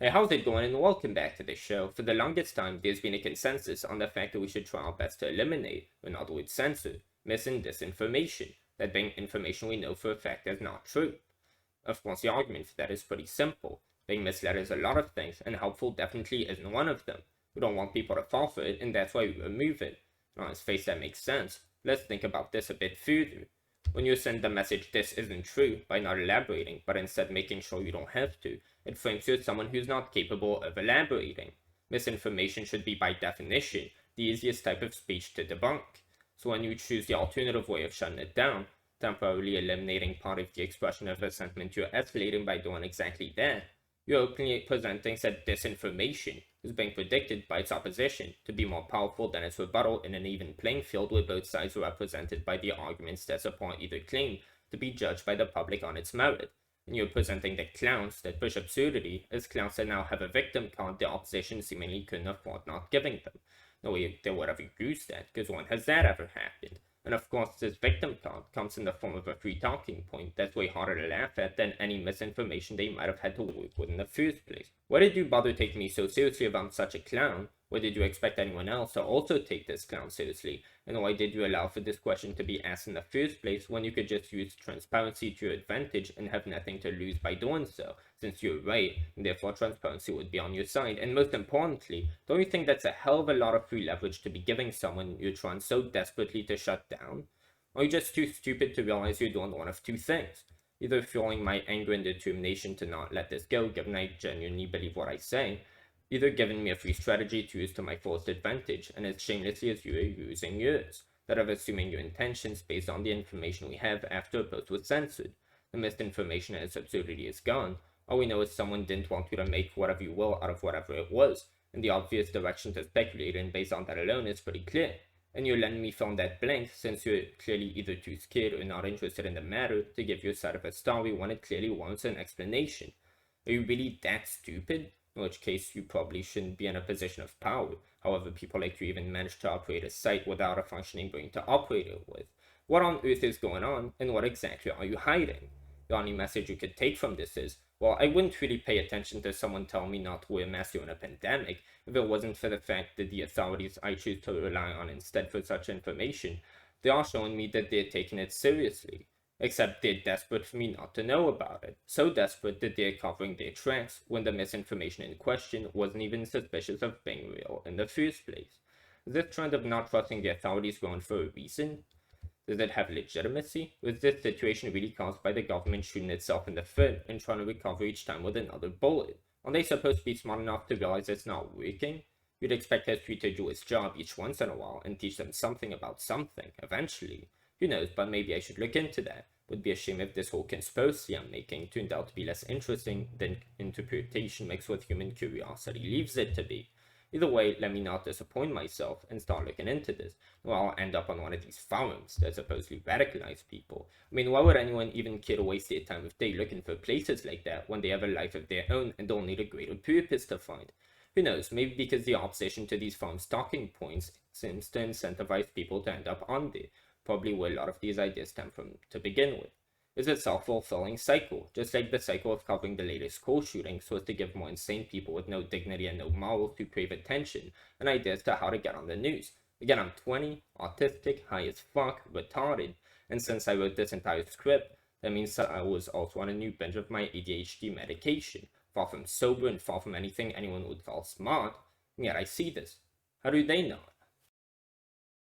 Hey, how's it going and welcome back to the show. For the longest time, there's been a consensus on the fact that we should try our best to eliminate, or in other words censor, mis and disinformation, that being information we know for a fact is not true. Of course, the argument for that is pretty simple. Being misled is a lot of things, and helpful definitely isn't one of them. We don't want people to fall for it, and that's why we remove it. And on its face, that makes sense. Let's think about this a bit further. When you send the message "this isn't true" by not elaborating, but instead making sure you don't have to, it frames you as someone who's not capable of elaborating. Misinformation should be by definition the easiest type of speech to debunk. So when you choose the alternative way of shutting it down, temporarily eliminating part of the expression of resentment you're escalating by doing exactly that, you're openly presenting said disinformation is being predicted by its opposition to be more powerful than its rebuttal in an even playing field where both sides are represented by the arguments that support either claim to be judged by the public on its merit. And you're presenting the clowns that push absurdity as clowns that now have a victim card the opposition seemingly couldn't afford not giving them. No way they would ever use that, because when has that ever happened? And of course, this victim card comes in the form of a free talking point that's way harder to laugh at than any misinformation they might have had to work with in the first place. Why did you bother taking me so seriously if I'm such a clown? Why did you expect anyone else to also take this clown seriously? And why did you allow for this question to be asked in the first place when you could just use transparency to your advantage and have nothing to lose by doing so, since you're right, and therefore transparency would be on your side? And most importantly, don't you think that's a hell of a lot of free leverage to be giving someone you're trying so desperately to shut down? Or are you just too stupid to realize you're doing one of two things? Either fueling my anger and determination to not let this go, given I genuinely believe what I say, either giving me a free strategy to use to my fullest advantage, and as shamelessly as you are using yours, that of assuming your intentions based on the information we have after a post was censored. The misinformation and its absurdity is gone. All we know is someone didn't want you to make whatever you will out of whatever it was, and the obvious direction to speculate in based on that alone is pretty clear. And you're letting me fill in that blank since you're clearly either too scared or not interested in the matter to give your side of a story when it clearly warrants an explanation. Are you really that stupid? In which case you probably shouldn't be in a position of power. However, people like you even manage to operate a site without a functioning brain to operate it with. What on earth is going on, and what exactly are you hiding? The only message you could take from this is, well, I wouldn't really pay attention to someone telling me not to wear a mask during a pandemic if it wasn't for the fact that the authorities I choose to rely on instead for such information, they are showing me that they're taking it seriously. Except they're desperate for me not to know about it. So desperate that they're covering their tracks when the misinformation in question wasn't even suspicious of being real in the first place. Is this trend of not trusting the authorities going for a reason? Does it have legitimacy? Or is this situation really caused by the government shooting itself in the foot and trying to recover each time with another bullet? Aren't they supposed to be smart enough to realize it's not working? You'd expect history to do its job each once in a while and teach them something about something, eventually. Who knows, but maybe I should look into that. Would be a shame if this whole conspiracy I'm making turned out to be less interesting than interpretation mixed with human curiosity leaves it to be. Either way, let me not disappoint myself and start looking into this, or I'll end up on one of these forums that supposedly radicalize people. I mean, why would anyone even care to waste their time of day looking for places like that when they have a life of their own and don't need a greater purpose to find? Who knows, maybe because the opposition to these forums' talking points seems to incentivize people to end up on there. Probably where a lot of these ideas stem from to begin with. Is a self-fulfilling cycle, just like the cycle of covering the latest school shooting so as to give more insane people with no dignity and no morals who crave attention and ideas to how to get on the news. Again, I'm 20, autistic, high as fuck, retarded, and since I wrote this entire script, that means that I was also on a new binge of my ADHD medication, far from sober and far from anything anyone would call smart, and yet I see this. How do they not?